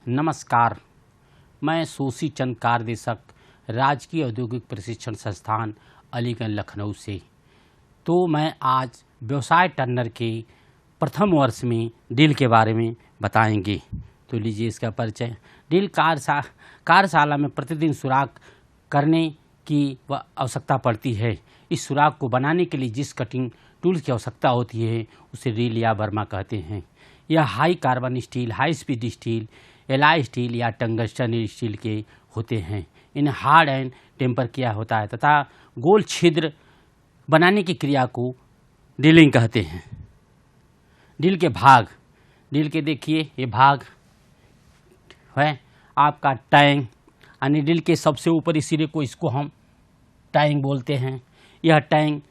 नमस्कार, मैं शोषी चंद कार्यदेशक राजकीय औद्योगिक प्रशिक्षण संस्थान अलीगंज लखनऊ से। तो मैं आज व्यवसाय टर्नर के प्रथम वर्ष में डील के बारे में बताएंगे। तो लीजिए इसका परिचय। डील कार्यशाला में प्रतिदिन सुराख करने की आवश्यकता पड़ती है। इस सुराख को बनाने के लिए जिस कटिंग टूल्स की आवश्यकता होती है उसे रील या बर्मा कहते हैं। यह high carbon steel, high speed steel, alloy steel या टंगस्टन स्टील के होते हैं। इन्हें हार्ड एंड टेम्पर किया होता है तथा गोल छिद्र बनाने की क्रिया को डीलिंग कहते हैं। डील के भाग, डील के देखिए ये भाग है आपका टैंग, यानी डील के सबसे ऊपरी सिरे को इसको हम टैंग बोलते हैं। यह टैंग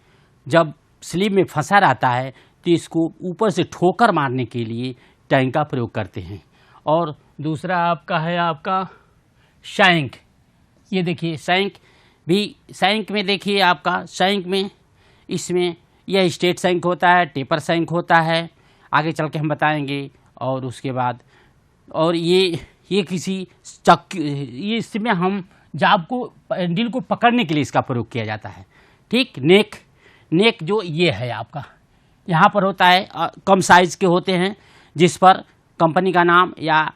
जब स्लीव में फंसा रहता है तो इसको ऊपर से ठोकर मारने के लिए टैंग का प्रयोग करते हैं। और दूसरा आपका है आपका शैंक। ये देखिए शैंक में देखिए आपका शैंक में इसमें यह स्ट्रेट शैंक होता है, टेपर शैंक होता है, आगे चल के हम बताएंगे। और उसके बाद और ये किसी ये इसमें हम जाब को डील को पकड़ने के लिए इसका प्रयोग किया जाता है। ठीक, नेक जो ये है आपका यहाँ पर होता है, कम साइज के होते हैं जिस पर कंपनी का नाम या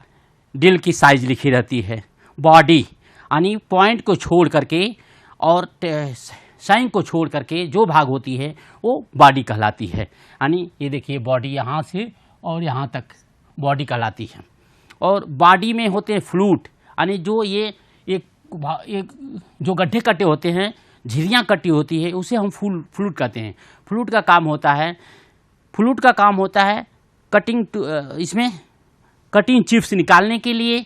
डील की साइज लिखी रहती है। बॉडी यानी पॉइंट को छोड़ करके और साइन को छोड़ करके जो भाग होती है वो बॉडी कहलाती है। यानी ये देखिए बॉडी यहाँ से और यहाँ तक बॉडी कहलाती है। और बॉडी में होते हैं फ्लूट, यानी जो ये एक जो गड्ढे कटे होते हैं, झिरियाँ कटी होती है, उसे हम फ्लूट कहते हैं। फ्लूट का काम होता है इसमें कटिंग चिप्स निकालने के लिए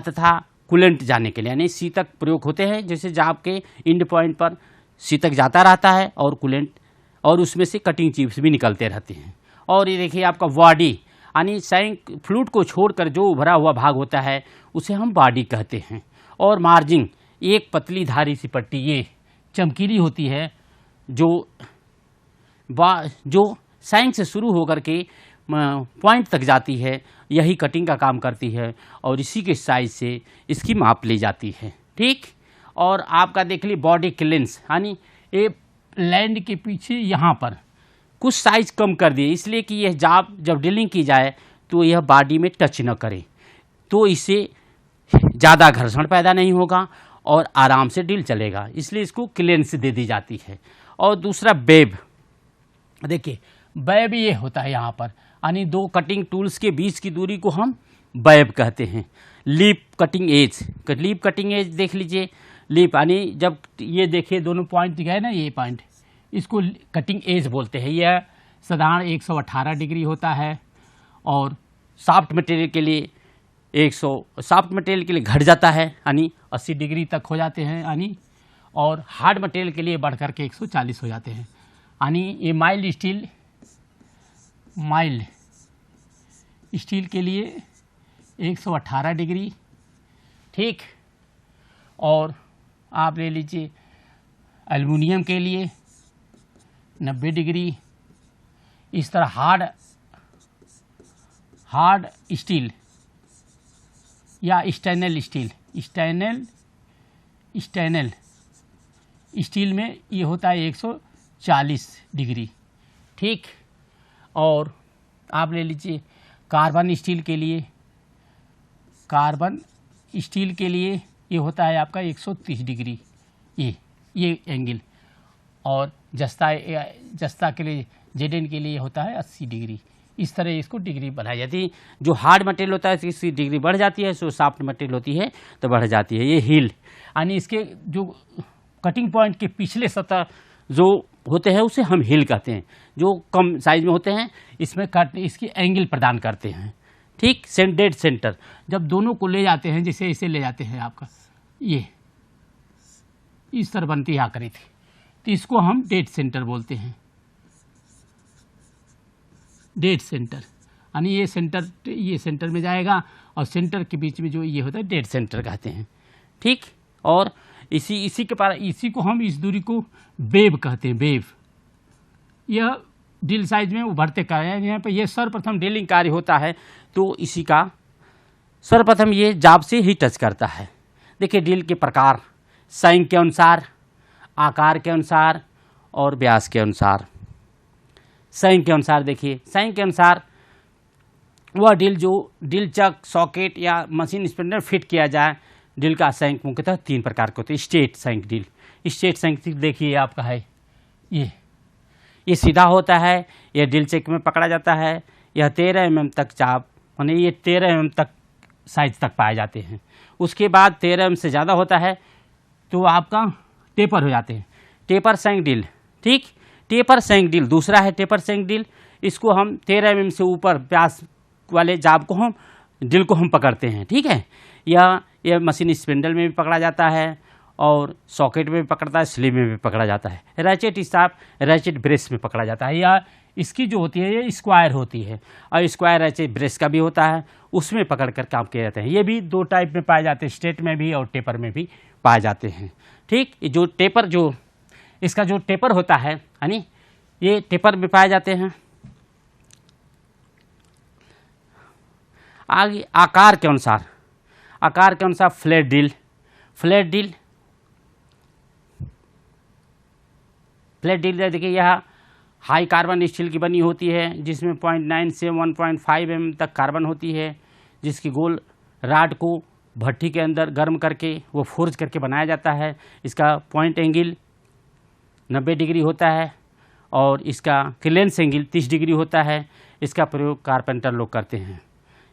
तथा कूलेंट जाने के लिए, यानी शीतक प्रयोग होते हैं। जैसे जाब के इंड पॉइंट पर शीतक जाता रहता है और कूलेंट और उसमें से कटिंग चिप्स भी निकलते रहते हैं। और ये देखिए आपका बॉडी, यानी शैंक फ्लूट को छोड़कर जो उभरा हुआ भाग होता है उसे हम बॉडी कहते हैं। और मार्जिंग एक पतली धारी सी पट्टी, ये चमकीली होती है, जो शैंक से शुरू होकर के पॉइंट तक जाती है, यही कटिंग का काम करती है और इसी के साइज से इसकी माप ली जाती है। ठीक, और आपका देख लीजिए बॉडी क्लियरेंस, यानी ये लैंड के पीछे यहाँ पर कुछ साइज कम कर दिए, इसलिए कि यह जाब जब डीलिंग की जाए तो यह बॉडी में टच न करे, तो इससे ज़्यादा घर्षण पैदा नहीं होगा और आराम से डील चलेगा, इसलिए इसको क्लियरेंस दे दी जाती है। और दूसरा वेब, देखिए वेब ये होता है यहाँ पर, यानी दो कटिंग टूल्स के बीच की दूरी को हम वेब कहते हैं। लीप कटिंग एज देख लीजिए, लीप यानी जब ये देखिए दोनों पॉइंट दिखाए ना, ये पॉइंट, इसको कटिंग एज बोलते हैं। यह साधारण 118 डिग्री होता है और सॉफ्ट मटेरियल के लिए घट जाता है, यानी 80 डिग्री तक हो जाते हैं, यानी और हार्ड मटेरियल के लिए बढ़ कर के 140 हो जाते हैं। यानी ये माइल्ड स्टील के लिए 118 डिग्री। ठीक, और आप ले लीजिए एल्युमिनियम के लिए 90 डिग्री। इस तरह हार्ड स्टील या स्टेनलेस स्टील में ये होता है 140 डिग्री। ठीक, और आप ले लीजिए कार्बन स्टील के लिए ये होता है आपका 130 डिग्री, ये एंगल। और जस्ता के लिए जेडन के लिए होता है 80 डिग्री। इस तरह इसको डिग्री बढ़ाई जाती है। जो हार्ड मटेरियल होता है इसकी डिग्री बढ़ जाती है, जो सॉफ्ट मटेरियल होती है तो बढ़ जाती है। ये हील, यानी इसके जो कटिंग पॉइंट के पिछले सतह जो होते हैं उसे हम हील कहते हैं। जो कम साइज में होते हैं इसमें इसकी एंगल प्रदान करते हैं। ठीक, डेड सेंटर जब दोनों को ले जाते हैं, जैसे इसे ले जाते हैं आपका, ये इस तरह बनती है आकृति, तो इसको हम डेड सेंटर बोलते हैं। डेड सेंटर यानी ये सेंटर में जाएगा और सेंटर के बीच में जो ये होता है डेड सेंटर कहते हैं। ठीक, और इसी को हम इस दूरी को वेब कहते हैं। वेब यह डील साइज में उभरते कार्य है। यहाँ पर यह सर्वप्रथम डीलिंग कार्य होता है तो इसी का सर्वप्रथम ये जाब से ही टच करता है। देखिए ड्रिल के प्रकार संख्या के अनुसार, आकार के अनुसार और व्यास के अनुसार। संख्या के अनुसार देखिए, संख्या के अनुसार वह ड्रिल जो ड्रिल चक, सॉकेट या मशीन स्पिंडल फिट किया जाए। ड्रिल का संख्या मुख्यतः 3 प्रकार के होते हैं। स्ट्रेट संख्या ड्रिल, स्ट्रेट संख्या देखिए आपका है ये सीधा होता है, यह ड्रिल चक में पकड़ा जाता है। यह 13 mm तक चाप, यानी ये 13 mm तक साइज तक पाए जाते हैं। उसके बाद 13 mm से ज़्यादा होता है तो आपका टेपर हो जाते हैं। टेपर संख्या ड्रिल, ठीक, टेपर संख्या ड्रिल दूसरा है। टेपर संख्या ड्रिल, इसको हम 13 mm से ऊपर व्यास वाले जाब को हम ड्रिल को हम पकड़ते हैं, ठीक है। यह मशीन स्पिंडल में भी पकड़ा जाता है और सॉकेट में भी पकड़ता है, स्लीव में भी पकड़ा जाता है। रैचेट स्टाफ, रैचेट ब्रेस में पकड़ा जाता है। या इसकी जो होती है ये स्क्वायर होती है और स्क्वायर रैचेट ब्रेस का भी होता है, उसमें पकड़ कर काम किया जाता है। ये भी 2 टाइप में पाए जाते हैं, स्ट्रेट में भी और टेपर में भी पाए जाते हैं, ठीक। जो टेपर, जो इसका जो टेपर होता है, यानी ये टेपर में पाए जाते हैं। आगे आकार के अनुसार, आकार के अनुसार flat drill, flat drill, flat drill देखिए यह हाई कार्बन स्टील की बनी होती है, जिसमें 0.9 से 1.5 mm तक कार्बन होती है, जिसकी गोल राड को भट्ठी के अंदर गर्म करके वो फोर्ज करके बनाया जाता है। इसका पॉइंट एंगल 90 डिग्री होता है और इसका क्लियरेंस एंगल 30 डिग्री होता है। इसका प्रयोग कारपेंटर लोग करते हैं।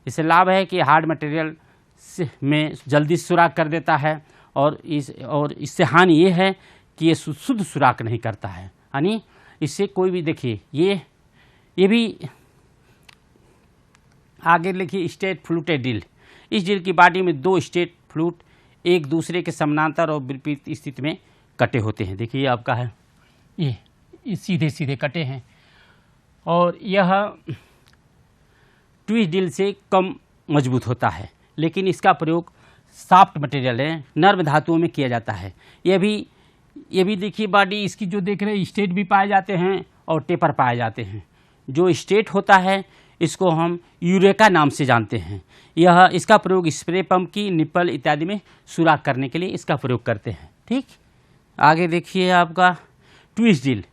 इससे लाभ है कि हार्ड मटेरियल में जल्दी सुराख कर देता है और इससे हानि ये है कि ये शुद्ध सुराख नहीं करता है। यानी इससे कोई भी, देखिए ये भी आगे लिखिए स्ट्रेट फ्लूटेड ड्रिल। इस ड्रिल की बॉडी में 2 स्ट्रेट फ्लूट एक दूसरे के समानांतर और विपरीत स्थिति में कटे होते हैं। देखिए ये आपका है, ये सीधे सीधे कटे हैं और यह ट्विस्ट ड्रिल से कम मजबूत होता है, लेकिन इसका प्रयोग सॉफ्ट मटेरियल है, नर्म धातुओं में किया जाता है। ये भी देखिए बॉडी इसकी जो देख रहे हैं, स्ट्रेट भी पाए जाते हैं और टेपर पाए जाते हैं। जो स्ट्रेट होता है इसको हम यूरेका नाम से जानते हैं। इसका प्रयोग स्प्रे पंप की निप्पल इत्यादि में सुराख करने के लिए इसका प्रयोग करते हैं, ठीक। आगे देखिए आपका ट्विस्ट ड्रिल।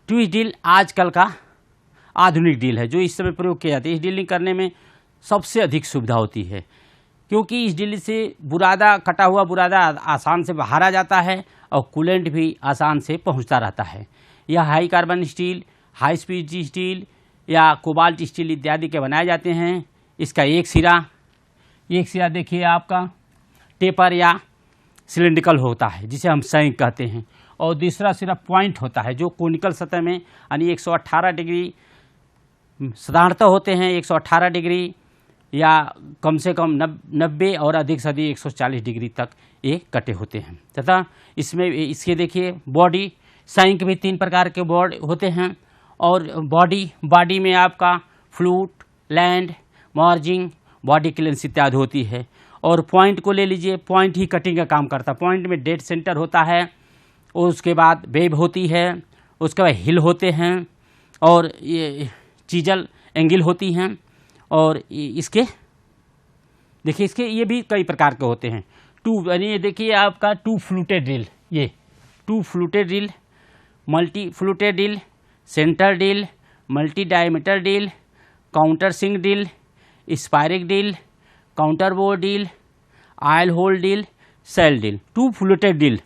ट्विस्ट ड्रिल आजकल का आधुनिक ड्रिल है जो इस समय प्रयोग किया जाता है। इस ड्रिलिंग करने में सबसे अधिक सुविधा होती है, क्योंकि इस ड्रिल से बुरादा, कटा हुआ बुरादा आसान से बाहर आ जाता है और कूलेंट भी आसान से पहुंचता रहता है। यह high carbon steel, high speed steel या कोबाल्ट स्टील इत्यादि के बनाए जाते हैं। इसका एक सिरा देखिए आपका टेपर या सिलेंड्रिकल होता है, जिसे हम संक कहते हैं, और दूसरा सिरा पॉइंट होता है जो कोनिकल सतह में, यानी 118 डिग्री साधारणतः होते हैं, 118 डिग्री या कम से कम 90 और अधिक से अधिक 140 डिग्री तक ये कटे होते हैं। तथा इसमें इसके देखिए बॉडी संक भी 3 प्रकार के बॉडी होते हैं और बॉडी में आपका flute, land, margin, body clearance इत्यादि होती है। और पॉइंट को ले लीजिए, पॉइंट ही कटिंग का काम करता है। पॉइंट में डेड सेंटर होता है, और उसके बाद वेब होती है, उसके बाद हिल होते हैं और ये चीजल एंगल होती हैं। और इसके देखिए इसके ये भी कई प्रकार के होते हैं। यानी ये देखिए आपका 2 फ्लूटेड ड्रिल, ये 2 fluted drill, multi fluted drill, centre drill, multi diameter drill, counter sink drill, स्पायरिक drill, counter bore drill, oil hole drill, shell drill. 2 fluted drill,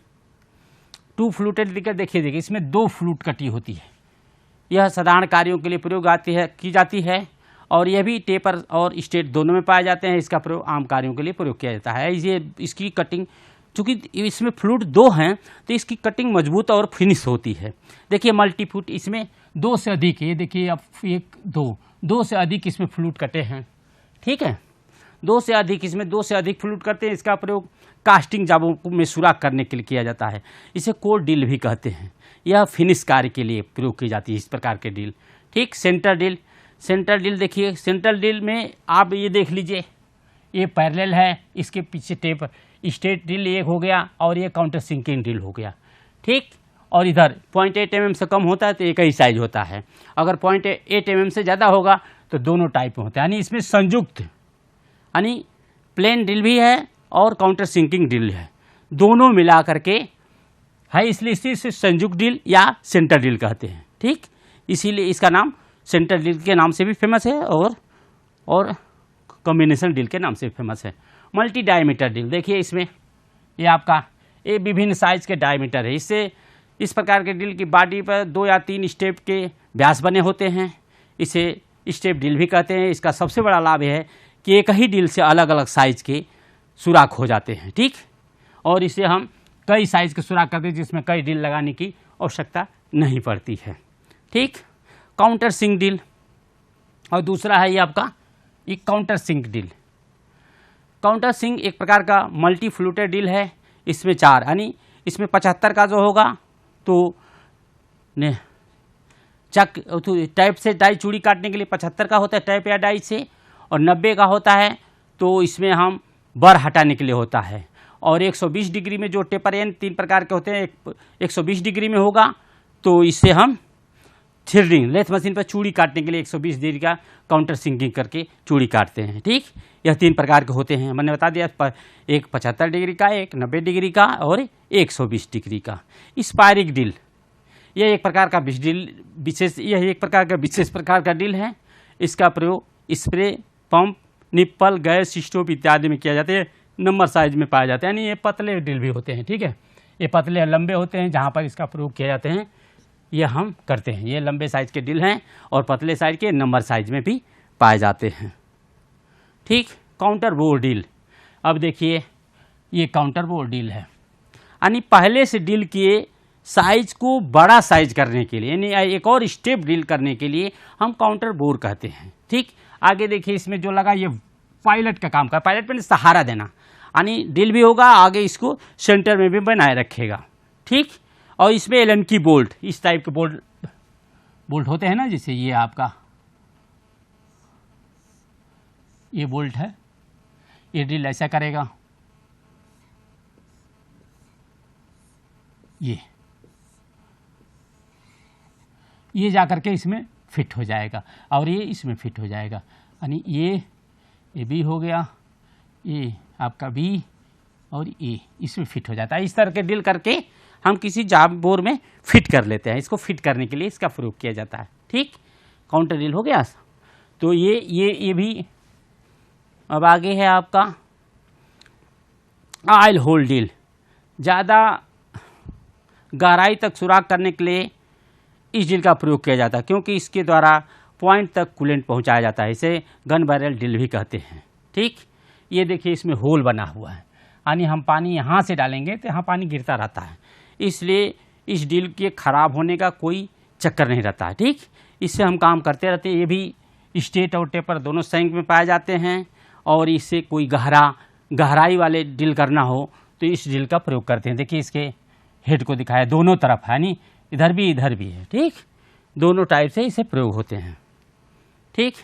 2 fluted drill देखिए इसमें 2 फ्लूट कटी होती है। यह साधारण कार्यों के लिए प्रयोग की जाती है और यह भी टेपर और स्ट्रेट दोनों में पाए जाते हैं। इसका प्रयोग आम कार्यों के लिए प्रयोग किया जाता है। ये इसकी कटिंग, चूँकि इसमें फ्लूट 2 हैं तो इसकी कटिंग मजबूत और फिनिश होती है। देखिए मल्टी फ्लूट, इसमें 2 से अधिक, ये देखिए अब 1 2 से अधिक इसमें फ्लूट कटे हैं, ठीक है। 2 से अधिक, इसमें 2 से अधिक फ्लूट करते हैं। इसका प्रयोग कास्टिंग जाबों में सुराख करने के लिए किया जाता है। इसे कोर ड्रिल भी कहते हैं। यह फिनिश कार्य के लिए प्रयोग की जाती है इस प्रकार के ड्रिल, ठीक। सेंटर ड्रिल देखिए, सेंटर ड्रिल में आप ये देख लीजिए, ये पैरेलल है, इसके पीछे टेपर स्ट्रेट ड्रिल एक हो गया और ये काउंटर सिंकिंग ड्रिल हो गया, ठीक। और इधर 0.8 mm से कम होता है तो एक ही साइज होता है। अगर 0.8 mm से ज़्यादा होगा तो दोनों टाइप में होता है। यानी इसमें संयुक्त, यानी प्लेन ड्रिल भी है और काउंटर सिंकिंग ड्रिल है, दोनों मिला करके है, इसलिए इसे संयुक्त ड्रिल या सेंटर ड्रिल कहते हैं। ठीक, इसीलिए इसका नाम सेंटर ड्रिल के नाम से भी फेमस है और कॉम्बिनेशन ड्रिल के नाम से फेमस है। मल्टी डायमीटर ड्रिल, देखिए इसमें ये आपका ये विभिन्न साइज के डायमीटर है। इससे इस प्रकार के ड्रिल की बॉडी पर 2 या 3 स्टेप के व्यास बने होते हैं, इसे स्टेप ड्रिल भी कहते हैं। इसका सबसे बड़ा लाभ यह है कि एक ही ड्रिल से अलग अलग साइज के सुराख हो जाते हैं। ठीक, और इसे हम कई साइज के सुराख करते हैं जिसमें कई ड्रिल लगाने की आवश्यकता नहीं पड़ती है। ठीक, काउंटर सिंक ड्रिल और दूसरा है ये आपका ये counter sink drill. Counter sink एक प्रकार का मल्टी फ्लूटेड ड्रिल है। इसमें 4 यानी इसमें 75 का जो होगा तो चक टाइप से डाई चूड़ी काटने के लिए 75 का होता है टाइप या डाई से, और 90 का होता है तो इसमें हम बर हटाने के लिए होता है। और 120 डिग्री में जो टेपर एंड 3 प्रकार के होते हैं, 120 डिग्री में होगा तो इससे हम थ्रेडिंग लेथ मशीन पर चूड़ी काटने के लिए 120 डिग्री का काउंटर सिंकिंग करके चूड़ी काटते हैं। ठीक, यह 3 प्रकार के होते हैं, मैंने बता दिया, एक 75 डिग्री का, एक 90 डिग्री का और 120 डिग्री का। स्पायरिक ड्रिल, यह एक प्रकार का विशेष प्रकार का ड्रिल है। इसका प्रयोग spray, pump, nipple, gas stove इत्यादि में किया जाता है। नंबर साइज में पाए जाते हैं, यानी ये पतले ड्रिल भी होते हैं। ठीक है, ये पतले लंबे होते हैं जहाँ पर इसका प्रयोग किया जाते हैं, ये हम करते हैं। ये लंबे साइज के ड्रिल हैं और पतले साइज के नंबर साइज में भी पाए जाते हैं। ठीक, काउंटर बोर ड्रिल, अब देखिए ये काउंटर बोर ड्रिल है, यानी पहले से ड्रिल किए साइज को बड़ा साइज करने के लिए, यानी एक और स्टेप ड्रिल करने के लिए हम काउंटर बोर कहते हैं। ठीक, आगे देखिए इसमें जो लगा ये पायलट का काम कर, पायलट में सहारा देना, यानी ड्रिल भी होगा आगे इसको सेंटर में भी बनाए रखेगा। ठीक, और इसमें एलन की बोल्ट, इस टाइप के बोल्ट होते हैं ना, जैसे ये आपका ये बोल्ट है, ये ड्रिल ऐसा करेगा, ये जा करके इसमें फिट हो जाएगा और ये इसमें फिट हो जाएगा, यानी ये भी हो गया, ये आपका भी, और ये इसमें फिट हो जाता है। इस तरह के ड्रिल करके हम किसी जाब बोर में फिट कर लेते हैं। इसको फिट करने के लिए इसका प्रयोग किया जाता है। ठीक, काउंटर ड्रिल हो गया। तो ये भी अब आगे है आपका ऑयल होल ड्रिल। ज़्यादा गहराई तक सुराख करने के लिए इस ड्रिल का प्रयोग किया जाता है, क्योंकि इसके द्वारा पॉइंट तक कूलेंट पहुंचाया जाता है। इसे गन बैरल ड्रिल भी कहते हैं। ठीक, ये देखिए इसमें होल बना हुआ है, यानी हम पानी यहाँ से डालेंगे तो यहाँ पानी गिरता रहता है, इसलिए इस ड्रिल के खराब होने का कोई चक्कर नहीं रहता है। ठीक, इससे हम काम करते रहते हैं। ये भी स्ट्रेट और टेपर दोनों सैंक में पाए जाते हैं, और इससे कोई गहराई वाले ड्रिल करना हो तो इस ड्रिल का प्रयोग करते हैं। देखिए इसके हेड को दिखाया, दोनों तरफ है, यानी इधर भी है। ठीक, दोनों टाइप से इसे प्रयोग होते हैं। ठीक,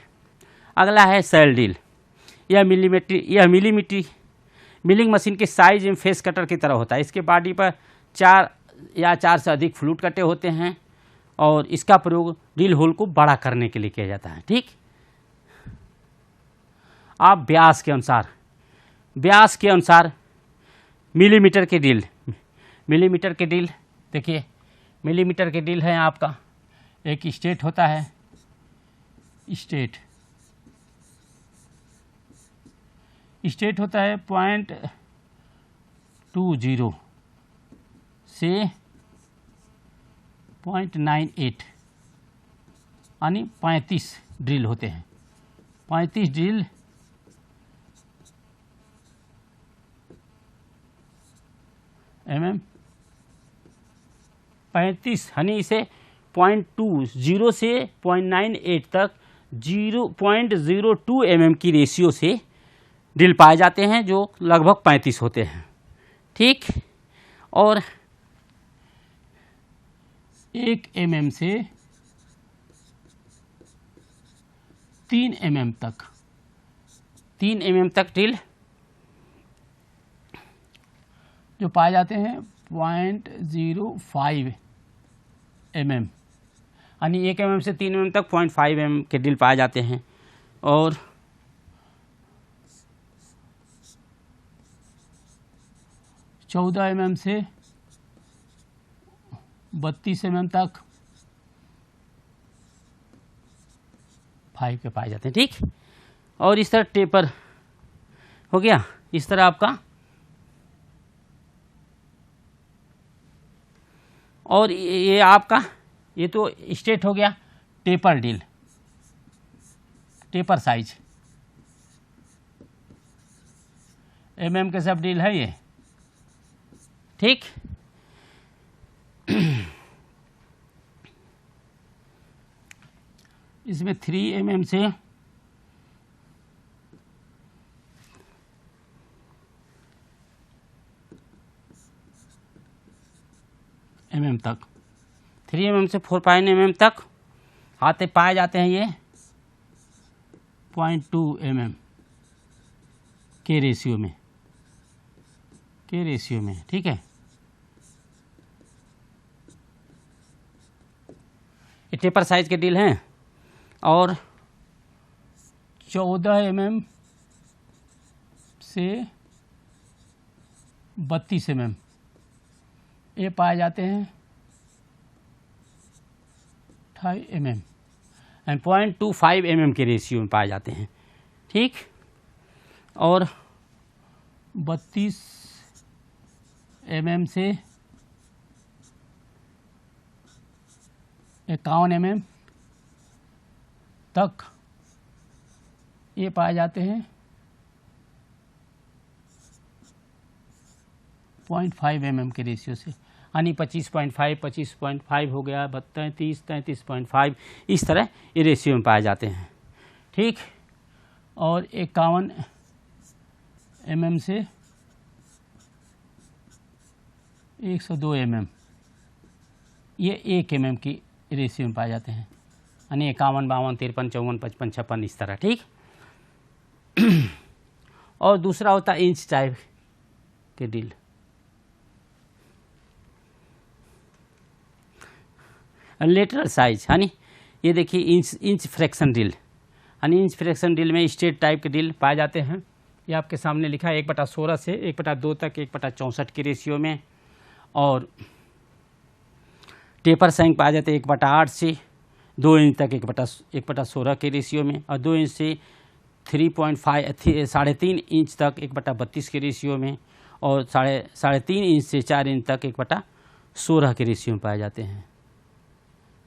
अगला है सेल ड्रिल। यह मिलिंग मशीन के साइज में फेस कटर की तरह होता है। इसके बॉडी पर 4 या 4 से अधिक फ्लूट कटे होते हैं, और इसका प्रयोग ड्रिल होल को बड़ा करने के लिए किया जाता है। ठीक, आप व्यास के अनुसार मिलीमीटर के ड्रिल देखिए, मिलीमीटर के ड्रिल है आपका, एक स्टेट होता है, स्टेट होता है 0.20 से 0.98, यानी 35 ड्रिल होते हैं। 35 ड्रिल mm 35, यानी इसे 0.20 से 0.98 तक 0.02 mm की रेशियो से ड्रिल पाए जाते हैं, जो लगभग 35 होते हैं। ठीक, और 1 mm से 3 mm तक ड्रिल जो पाए जाते हैं 0.05 mm, यानी 1 mm से 3 mm तक 0.5 mm के ड्रिल पाए जाते हैं। और 14 mm से 32 mm तक 5 के पाए जाते हैं। ठीक, और इस तरह टेपर हो गया, इस तरह आपका। और ये आपका, ये तो स्ट्रेट हो गया। Taper drill, taper size mm के सब ड्रिल है ये। ठीक, इसमें 3 mm से mm तक, 3 mm से 4 mm तक आते पाए जाते हैं ये 0.2 mm के रेशियो में, ठीक है। ये टेपर साइज के ड्रिल हैं। और 14 mm से 32 mm ये पाए जाते हैं 5 mm एंड 0.25 mm के रेशियो में पाए जाते हैं। ठीक, और 32 mm से 51 mm तक ये पाए जाते हैं 0.5 mm के रेशियो से, यानी 25.5 हो गया, 33.5 इस तरह ये रेशियो में पाए जाते हैं। ठीक, और 51 mm से 102 mm ये 1 mm की रेशियो में पाए जाते हैं, यानी 51, 52, 53, 54, 55, 56 इस तरह। ठीक, और दूसरा होता है इंच टाइप के ड्रिल। लेटरल साइज, यानी ये देखिए इंच फ्रैक्शन ड्रिल, यानी इंच फ्रैक्शन ड्रिल में स्ट्रेट टाइप के ड्रिल पाए जाते हैं। ये आपके सामने लिखा है 1/16 से 1/2 तक 1/64 के रेशियो में। और टेपर सैंक पाए जाते हैं 1/8 से 2 इंच तक 1/16 के रेशियो में, और 2 इंच से 3.5 इंच तक 1/32 के रेशियो में, और 3.5 इंच से 4 इंच तक 1/16 के रेशियो में पाए जाते हैं।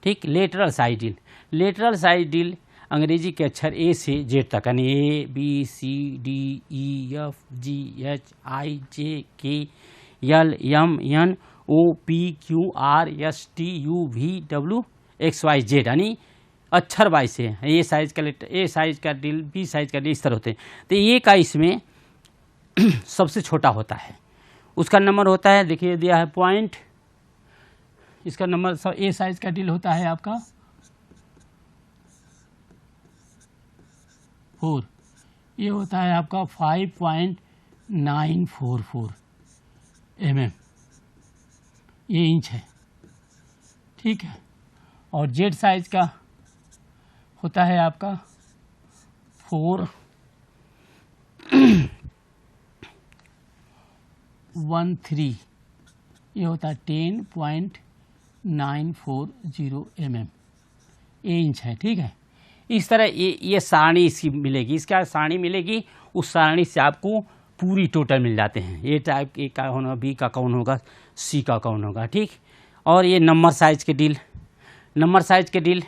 ठीक, lateral side drill, lateral side drill अंग्रेजी के अक्षर ए से जेड तक, यानी ABCDEFGHIJKLMNOPQRSTUVWXYZ, यानी अक्षर वाइज से ए साइज का ड्रिल, बी साइज का ड्रिल इस तरह होते हैं। तो ये का इसमें सबसे छोटा होता है, उसका नंबर होता है, देखिए दिया है पॉइंट, इसका नंबर ए साइज का ड्रिल होता है आपका 4, ये होता है आपका 5.944 mm, ये इंच है। ठीक है, और जेड साइज का होता है आपका 413, ये होता है 10.940 mm, ये इंच है। ठीक है, इस तरह ये सारणी इसकी मिलेगी, इसका सारणी मिलेगी, उस सारणी से आपको पूरी टोटल मिल जाते हैं। ए टाइप ए का होगा, बी का कौन होगा, सी का कौन होगा। ठीक, और ये नंबर साइज के ड्रिल, नंबर साइज के ड्रिल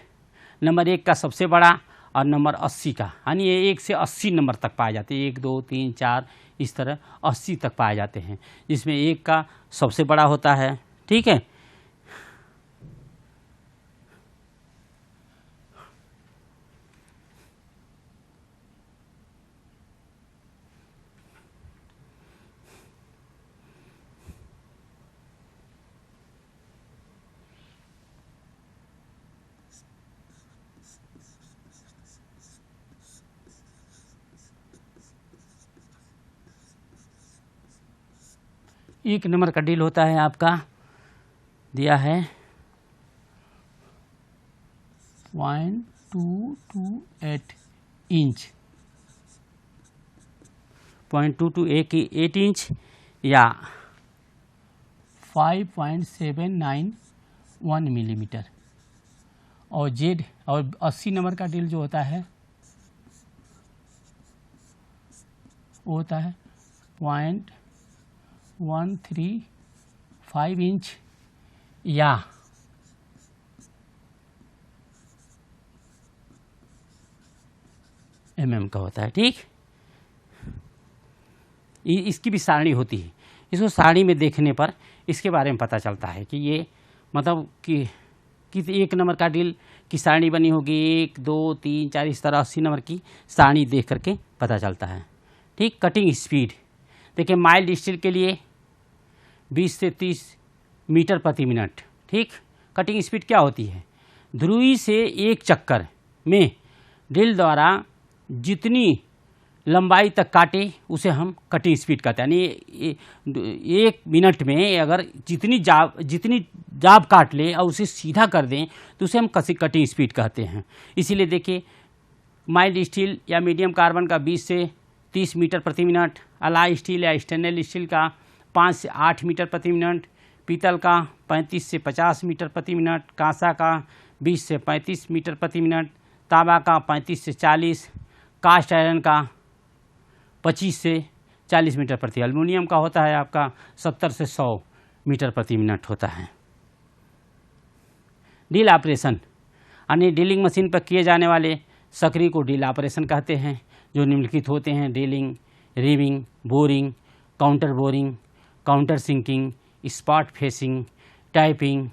नंबर 1 का सबसे बड़ा और नंबर 80 का, यानी ये 1 से 80 नंबर तक पाए जाते हैं, 1, 2, 3, 4 इस तरह 80 तक पाए जाते हैं, जिसमें 1 का सबसे बड़ा होता है। ठीक है, एक नंबर का ड्रिल होता है आपका, दिया है 0.228 इंच, 0.228 इंच या 5.791 मिलीमीटर। और जेड और 80 नंबर का ड्रिल जो होता है वो होता है 0.135 इंच या mm का होता है। ठीक, इसकी भी सारणी होती है। इसको सारणी में देखने पर इसके बारे में पता चलता है कि ये मतलब कि 1 नंबर का ड्रिल की सारणी बनी होगी, 1 2 3 4 इस तरह 80 नंबर की सारणी देख करके पता चलता है। ठीक, कटिंग स्पीड देखिए, माइल्ड स्टील के लिए 20 से 30 मीटर प्रति मिनट। ठीक, कटिंग स्पीड क्या होती है? ध्रुवी से एक चक्कर में ड्रिल द्वारा जितनी लंबाई तक काटे उसे हम कटिंग स्पीड कहते हैं। यानी 1 मिनट में अगर जितनी जाब काट ले और उसे सीधा कर दें तो उसे हम कटिंग स्पीड कहते हैं। इसीलिए देखिए, माइल्ड स्टील या मीडियम कार्बन का 20 से 30 मीटर प्रति मिनट, अलाई स्टील या स्टेनलेस स्टील का 5 से 8 मीटर प्रति मिनट, पीतल का 35 से 50 मीटर प्रति मिनट, कांसा का 20 से 35 मीटर प्रति मिनट, तांबा का 35 से 40, कास्ट आयरन का 25 से 40 मीटर प्रति, एल्युमिनियम का होता है आपका 70 से 100 मीटर प्रति मिनट होता है। ड्रिल ऑपरेशन यानी ड्रिलिंग मशीन पर किए जाने वाले सक्रिय को ड्रिल ऑपरेशन कहते हैं, जो निम्नलिखित होते हैं: drilling, reaming, boring, counter sinking, spot facing, typing,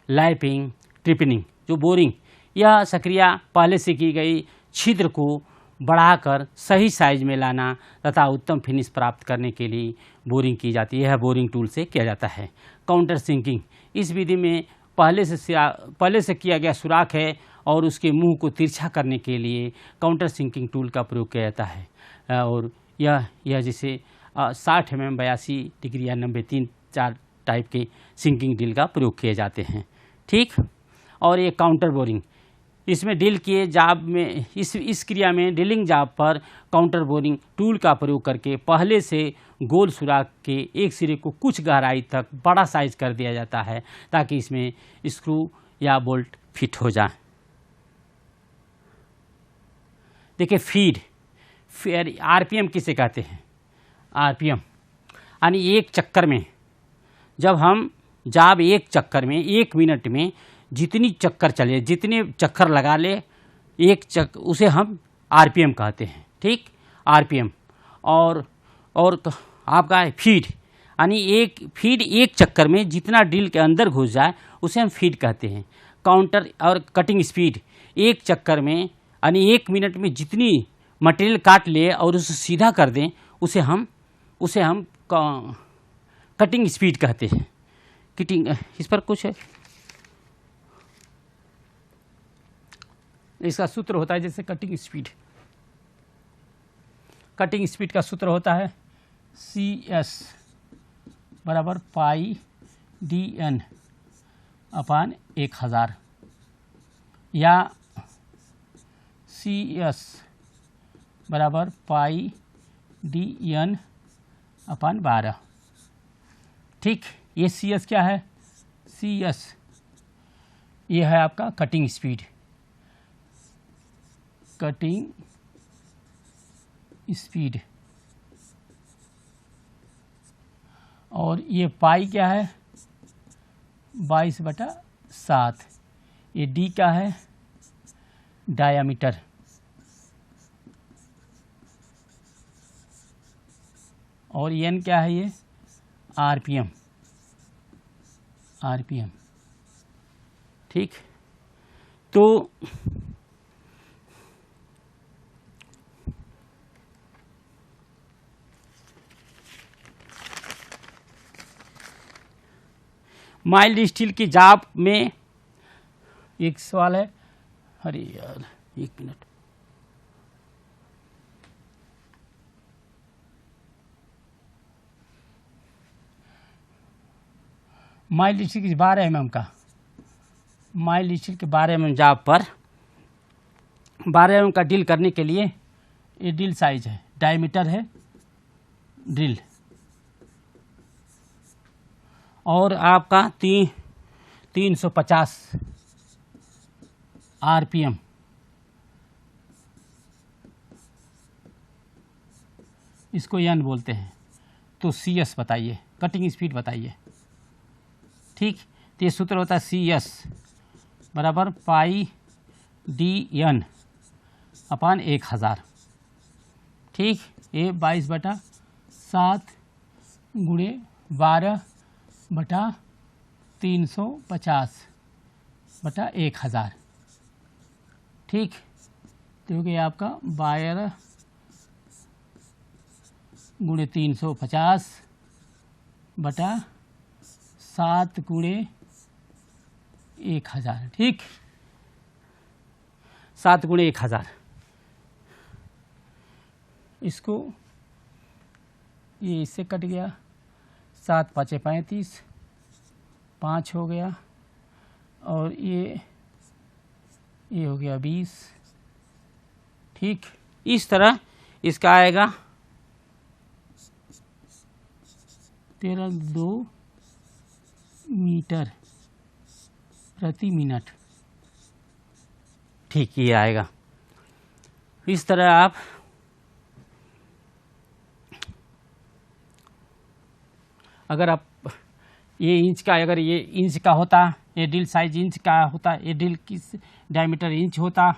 lapping, trepanning. जो बोरिंग, यह सक्रिया पहले से की गई छिद्र को बढ़ाकर सही साइज में लाना तथा उत्तम फिनिश प्राप्त करने के लिए बोरिंग की जाती है। यह बोरिंग टूल से किया जाता है। काउंटर सिंकिंग, इस विधि में पहले से किया गया सुराख है और उसके मुंह को तिरछा करने के लिए काउंटर सिंकिंग टूल का प्रयोग किया जाता है। और यह जैसे 60 mm 82 डिग्री या 90 3-4 टाइप के सिंकिंग ड्रिल का प्रयोग किए जाते हैं। ठीक, और ये काउंटर बोरिंग, इसमें ड्रिल किए जाब में इस क्रिया में ड्रिलिंग जाब पर काउंटर बोरिंग टूल का प्रयोग करके पहले से गोल सुराख के एक सिरे को कुछ गहराई तक बड़ा साइज कर दिया जाता है ताकि इसमें स्क्रू या बोल्ट फिट हो जाए। देखिए, फीड आरपीएम किसे कहते हैं? आरपीएम यानी एक चक्कर में, जब हम जाब एक चक्कर में 1 मिनट में जितनी चक्कर चले, जितने चक्कर लगा ले उसे हम आरपीएम कहते हैं। ठीक, आरपीएम। और आपका फीड यानी एक चक्कर में जितना ड्रिल के अंदर घुस जाए उसे हम फीड कहते हैं। काउंटर और कटिंग स्पीड, एक चक्कर में यानी 1 मिनट में जितनी मटेरियल काट ले और उसे सीधा कर दें उसे हम कटिंग स्पीड कहते हैं। कटिंग, इस पर कुछ है, इसका सूत्र होता है जैसे कटिंग स्पीड का सूत्र होता है CS बराबर पाई DN अपान 1000 या CS बराबर पाई DN अपान 12। ठीक, ये CS क्या है? CS ये है आपका कटिंग स्पीड, और ये पाई क्या है? 22/7। ये डी क्या है? डायामीटर। और एन क्या है? ये आरपीएम। ठीक, तो माइल्ड स्टील की जाब में एक सवाल है, अरे यार 1 मिनट, माइल्ड स्टील के 12 mm का, माइल्ड स्टील के 12 mm जाब पर 12 mm का ड्रिल करने के लिए ये ड्रिल साइज है, डायमीटर है ड्रिल, और आपका 350 RPM, इसको एन बोलते हैं। तो CS बताइए, कटिंग स्पीड बताइए। ठीक, तो ये सूत्र होता है CS बराबर पाई DN अपान 1000। ठीक, ये 22/7 गुणे 12/350/1000। ठीक, तो हो गया आपका 12 गुणे 350/7 गुणे 1000। ठीक, 7 गुणे 1000। इसको ये इससे कट गया, 7 5 35, 5 हो गया, और ये हो गया 20। ठीक, इस तरह इसका आएगा 13.2 मीटर प्रति मिनट। ठीक, ये आएगा। इस तरह आप अगर आप ये इंच का, अगर ये इंच का होता, ये ड्रिल साइज इंच का होता, ये ड्रिल की डायमीटर इंच होता,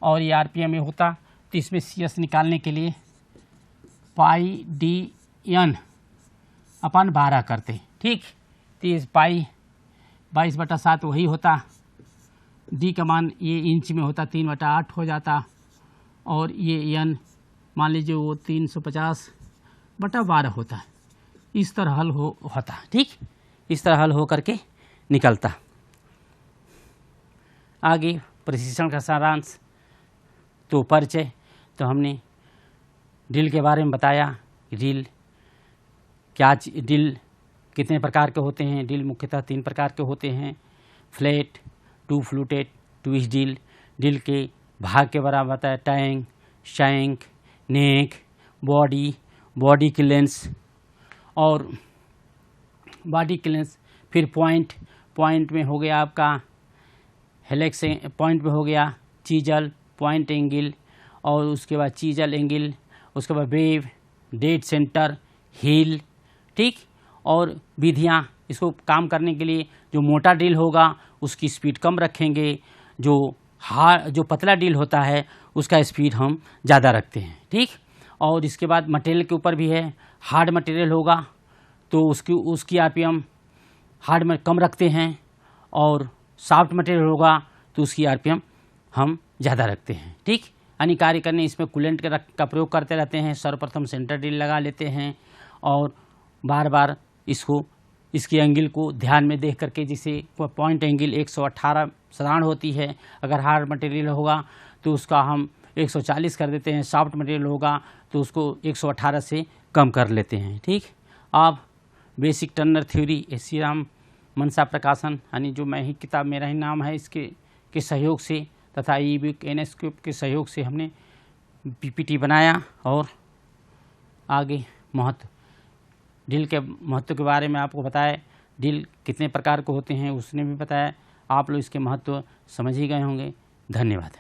और ये RPM में होता, तो इसमें CS निकालने के लिए पाई DN अपान 12 करते। ठीक, तो ये पाई 22/7 वही होता, D का मान ये इंच में होता 3/8 हो जाता, और ये N मान लीजिए वो 350/12 होता है। इस तरह हल होता। ठीक, इस तरह हल हो करके निकलता। आगे प्रशिक्षण का सारांश। तो परिचय, तो हमने ड्रिल के बारे में बताया। ड्रिल क्या, ड्रिल कितने प्रकार के होते हैं। ड्रिल मुख्यतः 3 प्रकार के होते हैं, flat, 2 fluted, twist drill. Drill के भाग के बारे में बताया, टैंक, शैंक, नेक, बॉडी की लेंस और बॉडी की लेंस। फिर पॉइंट में हो गया आपका हेलेक्स, पॉइंट में हो गया चीजल, पॉइंट एंगल, और उसके बाद चीजल एंगल, उसके बाद वेव, डेड सेंटर, हील। ठीक, और विधियाँ इसको काम करने के लिए, जो मोटा ड्रिल होगा उसकी स्पीड कम रखेंगे, जो पतला ड्रिल होता है उसका स्पीड हम ज़्यादा रखते हैं। ठीक, और इसके बाद मटेरियल के ऊपर भी है। हार्ड मटेरियल होगा तो उसकी RPM हार्ड में कम रखते हैं, और सॉफ्ट मटेरियल होगा तो उसकी RPM हम ज़्यादा रखते हैं। ठीक, यानी कार्य करने इसमें कूलेंट का प्रयोग करते रहते हैं। सर्वप्रथम सेंटर ड्रिल लगा लेते हैं, और बार बार इसकी एंगल को ध्यान में देख करके, जिसे पॉइंट एंगल 118 साधारण होती है, अगर हार्ड मटेरियल होगा तो उसका हम 140 कर देते हैं, सॉफ्ट मटेरियल होगा तो उसको 118 से कम कर लेते हैं। ठीक, अब basic turner theory, Shri Ram Mansa Prakashan, यानी जो मैं ही किताब, मेरा ही नाम है, इसके सहयोग से तथा ई-बुक NSCube के सहयोग से हमने PPT बनाया, और आगे ड्रिल के महत्व के बारे में आपको बताया। ड्रिल कितने प्रकार के होते हैं उसने भी बताया। आप लोग इसके महत्व समझ ही गए होंगे। धन्यवाद।